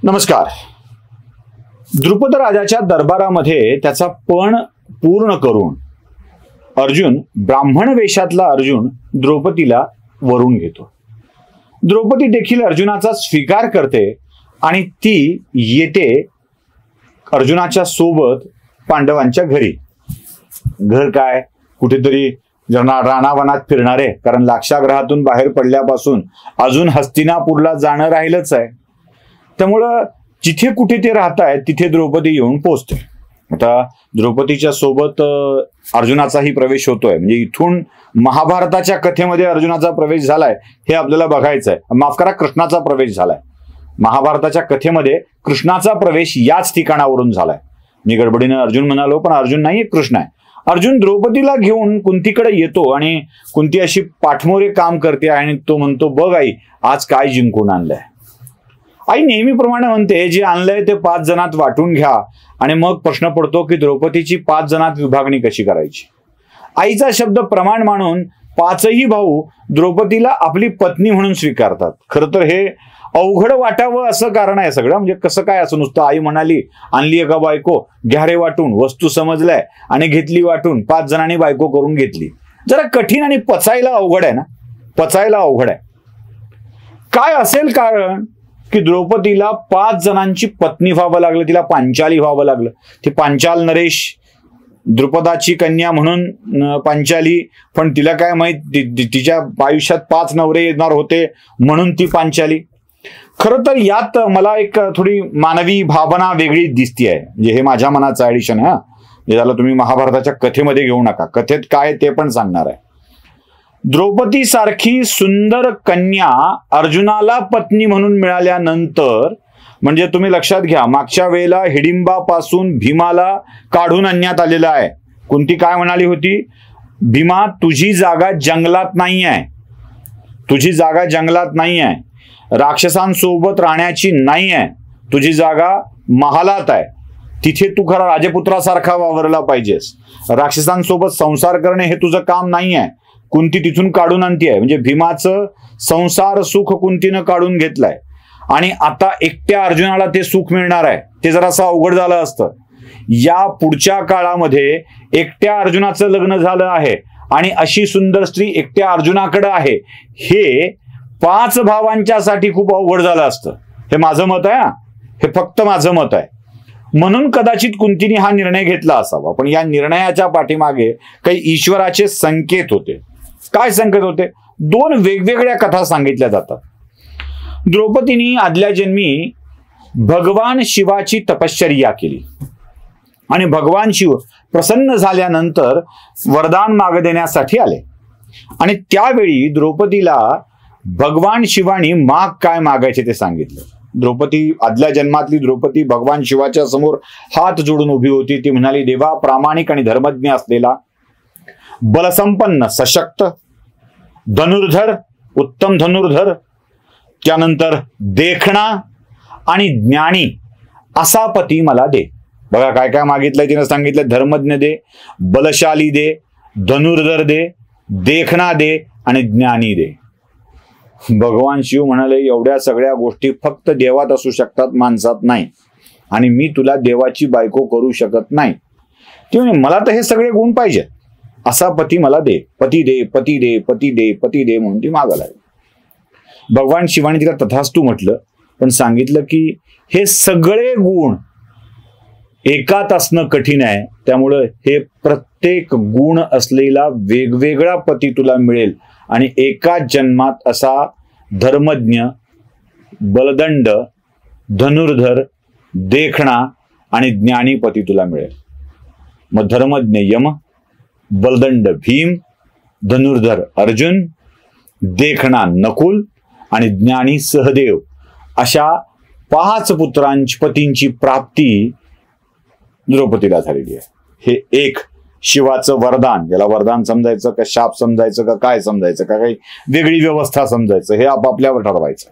नमस्कार. द्रुपद राजाच्या दरबारामध्ये त्याचा पण पूर्ण करून अर्जुन, ब्राह्मण वेशातला अर्जुन द्रौपदीला वरून घेतो. द्रौपदी देखील अर्जुनाचा स्वीकार करते आणि ती येते अर्जुनाच्या सोबत पांडवांच्या घरी. घर काय, कुठेतरी रानावनात फिरणारे, कारण लाक्षागृहातून बाहेर पडल्यापासून अजून हस्तिनापूरला जाणं राहिलंच आहे. त्यामुळं जिथे कुठे ते राहतायत तिथे द्रौपदी येऊन पोहोचते. आता द्रौपदीच्या सोबत अर्जुनाचाही प्रवेश होतोय, म्हणजे इथून महाभारताच्या कथेमध्ये अर्जुनाचा प्रवेश झालाय हे आपल्याला बघायचं आहे. माफ करा, कृष्णाचा प्रवेश झालाय. महाभारताच्या कथेमध्ये कृष्णाचा प्रवेश याच ठिकाणावरून झालाय. मी गडबडीनं अर्जुन म्हणालो, पण अर्जुन नाहीये, कृष्ण आहे. अर्जुन द्रौपदीला घेऊन कुंतीकडे येतो आणि कुंती अशी पाठमोरे काम करते आणि तो म्हणतो, बघ आई, आज काय जिंकून आणलंय. आई नेहमीप्रमाणे म्हणते, जे आणलंय ते 5 जणात वाटून घ्या. आणि मग प्रश्न पडतो की द्रौपदीची 5 जणात विभागणी कशी करायची. आईचा शब्द प्रमाण मानून 5ही भाऊ द्रौपदीला आपली पत्नी म्हणून स्वीकारतात. खरं तर हे अवघड वाटावं असं कारण आहे सगळं. म्हणजे कसं काय असं नुसतं आई म्हणाली, आणली एका बायको, घ्या रे वाटून, वस्तू समजलाय आणि घेतली वाटून, 5 जणांनी बायको करून घेतली. जरा कठीण आणि पचायला अवघड आहे ना, पचायला अवघड आहे. काय असेल कारण की द्रौपदीला 5 जणांची पत्नी व्हावं लागलं, तिला पांचाली व्हावं लागलं. ती पांचाल नरेश, द्रुपदाची कन्या म्हणून पांचाली, पण तिला काय माहित तिच्या आयुष्यात 5 नवरे येणार होते म्हणून ती पांचाली. खरं तर यात मला एक थोडी मानवी भावना वेगळी दिसतीये. म्हणजे हे माझ्या मनाचं ऍडिशन आहे. हे झालं, तुम्ही महाभारताच्या कथेमध्ये घेऊ नका, कथेत काय ते पण सांगणार आहे. द्रौपदी सारखी सुंदर कन्या अर्जुनाला पत्नी म्हणून मिळाल्यानंतर, म्हणजे तुम्ही लक्षात घ्या, मागच्या वेळेला हिडिंबापासून भीमाला काढून आणण्यात आलेलं आहे. कुंती काय म्हणाली होती, भीमा तुझी जागा जंगलात नाही आहे, तुझी जागा जंगलात नाही आहे, राक्षसांसोबत राहण्याची नाही आहे, तुझी जागा महालात आहे. तिथे तू खरा राजपुत्रासारखा वावरला पाहिजेस. राक्षसांसोबत संसार करणे हे तुझं काम नाही आहे. कुंती तिथून काढून आणतीये. म्हणजे भीमाचं संसार सुख कुंतीनं काढून घेतलंय आणि आता एकट्या अर्जुनाला ते सुख मिळणार आहे. ते जरासं अवघड झालं असतं. या पुढच्या काळामध्ये एकट्या अर्जुनाचं लग्न झालं आहे आणि अशी सुंदर स्त्री एकट्या अर्जुनाकडे आहे, हे 5 भावांच्यासाठी खूप अवघड झालं असतं. हे माझं मत आहे, हे फक्त माझं मत आहे. म्हणून कदाचित कुंतीने हा निर्णय घेतला असावा. पण या निर्णयाच्या पाठीमागे काही ईश्वराचे संकेत होते. काय संकेत होते? 2 वेगवेगळ्या कथा सांगितल्या जातात. द्रौपदीने आदल्या जन्मी भगवान शिवाची तपश्चर्या केली आणि भगवान शिव प्रसन्न झाल्यानंतर वरदान माग देण्यासाठी आले. आणि त्यावेळी द्रौपदीला भगवान शिवानी माग काय मागायचे ते सांगितलं. द्रौपदी, आदल्या जन्मातली द्रौपदी भगवान शिवाच्या समोर हात जोडून उभी होती. ती म्हणाली, देवा, प्रामाणिक आणि धर्मज्ञ असलेला, बलसंपन्न, सशक्त, धनुर्धर, उत्तम धनुर्धर, त्यानंतर देखणा आणि ज्ञानी असा पती मला दे. बघा काय काय मागितलंय तिने सांगितलं. धर्मज्ञ दे, बलशाली दे, धनुर्धर दे, देखणा दे आणि ज्ञानी दे. भगवान शिव म्हणाले, एवढ्या सगळ्या गोष्टी फक्त देवात असू शकतात, माणसात नाही. आणि मी तुला देवाची बायको करू शकत नाही. ती म्हणे, मला तर हे सगळे गुण पाहिजे, असा पती मला दे. पती दे, पती दे, पती दे, पती दे म्हणून ती मागायला लागली. भगवान शिवाने तिला तथास्तु म्हटलं, पण सांगितलं की हे सगळे गुण एकात असणं कठीण आहे. त्यामुळं हे प्रत्येक गुण असलेला वेगवेगळा पती तुला मिळेल आणि एका जन्मात असा धर्मज्ञ, बलदंड, धनुर्धर, देखणा आणि ज्ञानी पती तुला मिळेल. मग धर्मज्ञ यम, बलदंड भीम, धनुर्धर अर्जुन, देखणा नकुल आणि ज्ञानी सहदेव, अशा 5 पतींची प्राप्ती द्रौपदीला झालेली आहे. हे एक शिवाचं वरदान, याला वरदान समजायचं का शाप समजायचं का काय समजायचं का काही वेगळी व्यवस्था समजायचं, हे आपापल्यावर ठरवायचं.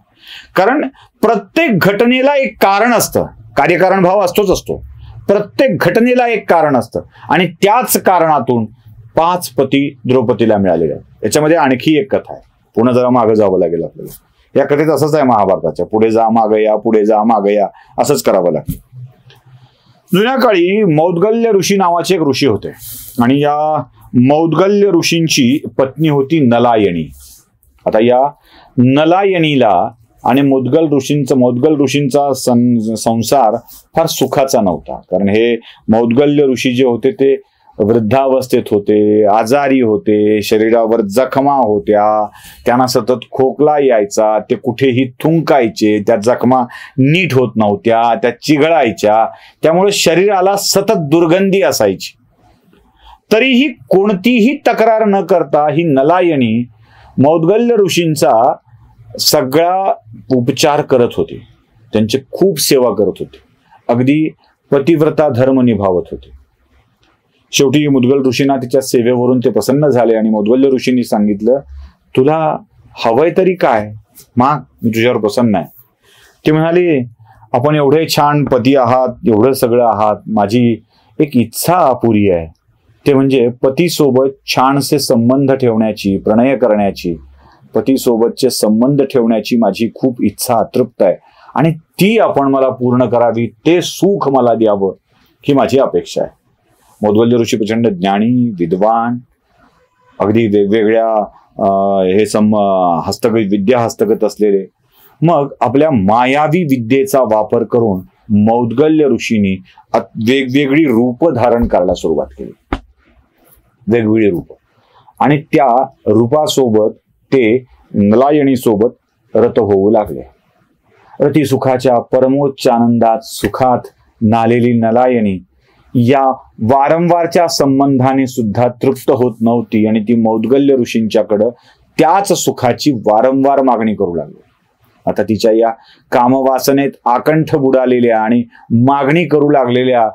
कारण प्रत्येक घटनेला एक कारण असतं, कार्यकारण भाव असतो. प्रत्येक घटनेला एक कारण असतं आणि त्याच कारणातून 5 पती द्रौपदीला मिळालेले आहेत. याच्यामध्ये आणखी एक कथा आहे, पुन्हा जरा मागे जावं लागेल आपल्याला. या कथेत असंच आहे महाभारताच्या, पुढे जा मागे या, पुढे जा मागे या, असंच करावं लागतं. जुन्या काळी मौद्गल्य ऋषी नावाचे एक ऋषी होते आणि या मौद्गल्य ऋषींची पत्नी होती नलायनी. आता या नलायनीला आणि मौद्गल ऋषींचा संसार फार सुखाचा नव्हता. कारण हे मौद्गल्य ऋषी जे होते ते वृद्धावस्थेत होते, आजारी होते, शरीरावर जखमा होत्या, त्यांना सतत खोकला यायचा, ते कुठेही थुंकायचे, त्या जखमा नीट होत नव्हत्या, त्या चिघळायच्या, त्यामुळे शरीराला सतत दुर्गंधी असायची. तरीही कोणतीही तक्रार न करता ही नलायनी मौद्गल्य ऋषींचा सगळा उपचार करत होते, त्यांची खूप सेवा करत होते, अगदी पतिव्रता धर्म निभावत होते. शेवटी मौद्गल ऋषींना तिच्या सेवेवरून ते प्रसन्न झाले आणि मौद्गल्य ऋषींनी सांगितलं, तुला हवंय तरी काय, माग, मी तुझ्यावर प्रसन्न आहे. ते म्हणाले, आपण एवढे छान पती आहात, एवढं सगळं आहात, माझी एक इच्छा अपुरी आहे, ते म्हणजे पतीसोबत छानसे संबंध ठेवण्याची, प्रणय करण्याची, पतीसोबतचे संबंध ठेवण्याची माझी खूप इच्छा अतृप्त आहे आणि ती आपण मला पूर्ण करावी, ते सुख मला द्यावं, ही माझी अपेक्षा आहे. मौद्गल्य ऋषी प्रचंड ज्ञानी, विद्वान, अगदी वेगवेगळ्या विद्या हस्तगत असलेले. मग आपल्या मायावी विद्येचा वापर करून मौद्गल्य ऋषींनी वेगवेगळी रूप धारण करायला सुरुवात केली, वेगवेगळी रूप, आणि त्या रूपासोबत ते नलायनी सोबत रत होऊ लागले. रती सुखाच्या परमोच्च आनंदात सुखात नालेली नलायनी या वारंवारच्या संबंधाने सुद्धा तृप्त होत नव्हती आणि ती मौद्गल्य ऋषींच्याकडं त्याच सुखाची वारंवार मागणी करू लागली. आता तिच्या या कामवासनेत आकंठ बुडालेल्या आणि मागणी करू लागलेल्या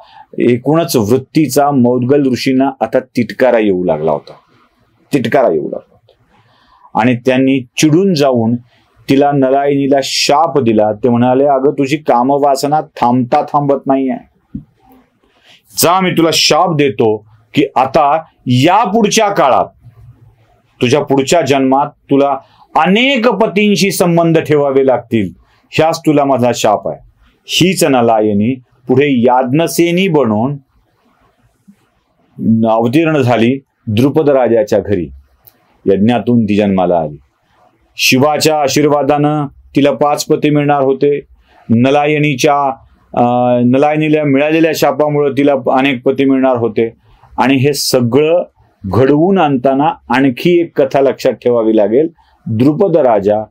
एकूणच वृत्तीचा मौद्गल ऋषींना आता तिटकारा येऊ लागला होता, आणि त्यांनी चिडून जाऊन तिला नलायनीला शाप दिला. ते म्हणाले, अगं तुझी कामवासना थांबता थांबत नाहीये, जा, मी तुला शाप देतो की आता या पुढच्या काळात, तुझ्या पुढच्या जन्मात तुला अनेक पतींशी संबंध ठेवावे लागतील, ह्याच तुला माझा शाप आहे. हीच नलायनी पुढे याज्ञसेनी बनून अवतीर्ण झाली द्रुपद राजाच्या घरी. यज्ञातून ती जन्माला आली. शिवाच्या आशीर्वादानं तिला 5 पती मिळणार होते. नलायनीला मिळालेल्या शापामुळे तिला अनेक पती मिळणार होते. आणि हे सगळं घडवून आणताना आणखी एक कथा लक्षात ठेवावी लागेल. द्रुपद राजा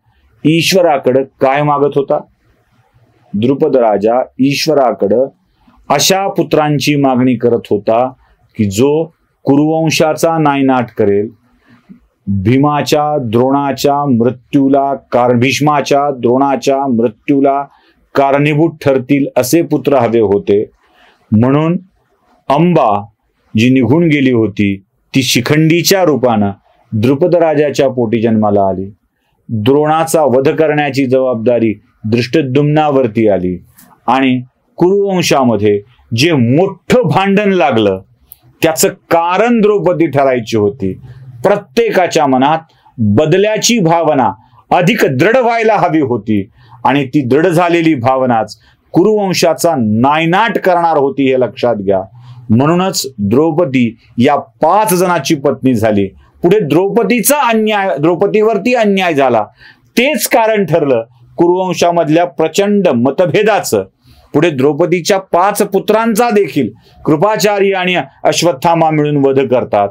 ईश्वराकडे काय मागत होता? द्रुपद राजा ईश्वराकडे अशा पुत्रांची मागणी करत होता की जो कुरुवंशाचा नायनाट करेल, भीष्माच्या द्रोणाच्या मृत्यूला कारणीभूत ठरतील असे पुत्र हवे होते. म्हणून अंबा जी निघून गेली होती ती शिखंडीच्या रूपानं द्रुपद राजाच्या पोटी जन्माला आली. द्रोणाचा वध करण्याची जबाबदारी धृष्टद्युम्नावरती आली आणि कुरुवंशामध्ये जे मोठं भांडण लागलं त्याचं कारण द्रौपदी ठरायची होती. प्रत्येकाच्या मनात बदल्याची भावना अधिक दृढ व्हायला हवी होती आणि ती दृढ झालेली भावनाच कुरुवंशाचा नायनाट करणार होती, हे लक्षात घ्या. म्हणूनच द्रौपदी या 5 जणांची पत्नी झाली. पुढे द्रौपदीवरती अन्याय झाला, तेच कारण ठरलं कुरुवंशामधल्या प्रचंड मतभेदाचं. पुढे द्रौपदीच्या 5 पुत्रांचा देखील कृपाचारी आणि अश्वत्थामा मिळून वध करतात.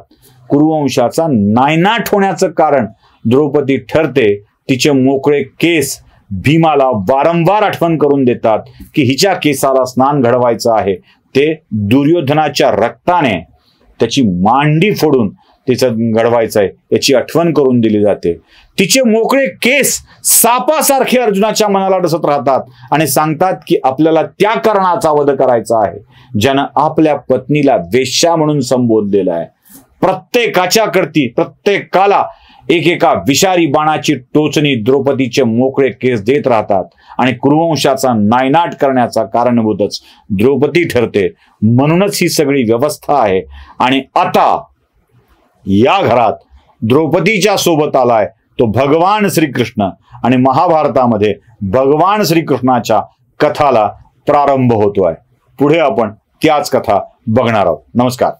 कुरुवंशाचा नायनाट होण्याचं कारण द्रौपदी ठरते. तिचे मोकळे केस भीमाला वारंवार आठवण करून देतात की हिच्या केसाला स्नान घडवायचं आहे. ते दुर्योधनाच्या रक्ताने त्याची मांडी फोडून तिचं घडवायचं आहे याची आठवण करून दिली जाते. तिचे मोकळे केस सापासारखे अर्जुनाच्या मनाला डसत राहतात आणि सांगतात की आपल्याला त्या कर्णाचा वध करायचा आहे ज्यानं आपल्या पत्नीला वेश्या म्हणून संबोधलेलं आहे. प्रत्येकाला एकेका विषारी बाणाची टोचणी द्रौपदीचे मोकळे केस देत राहतात आणि कुरुवंशाचा नायनाट करण्याचा कारणभूतच द्रौपदी ठरते. म्हणूनच ही सगळी व्यवस्था आहे. आणि आता या घरात द्रौपदीच्या सोबत आलाय तो भगवान श्रीकृष्ण आणि महाभारतामध्ये भगवान श्रीकृष्णाच्या कथाला प्रारंभ होतोय. पुढे आपण त्याच कथा बघणार आहोत. नमस्कार.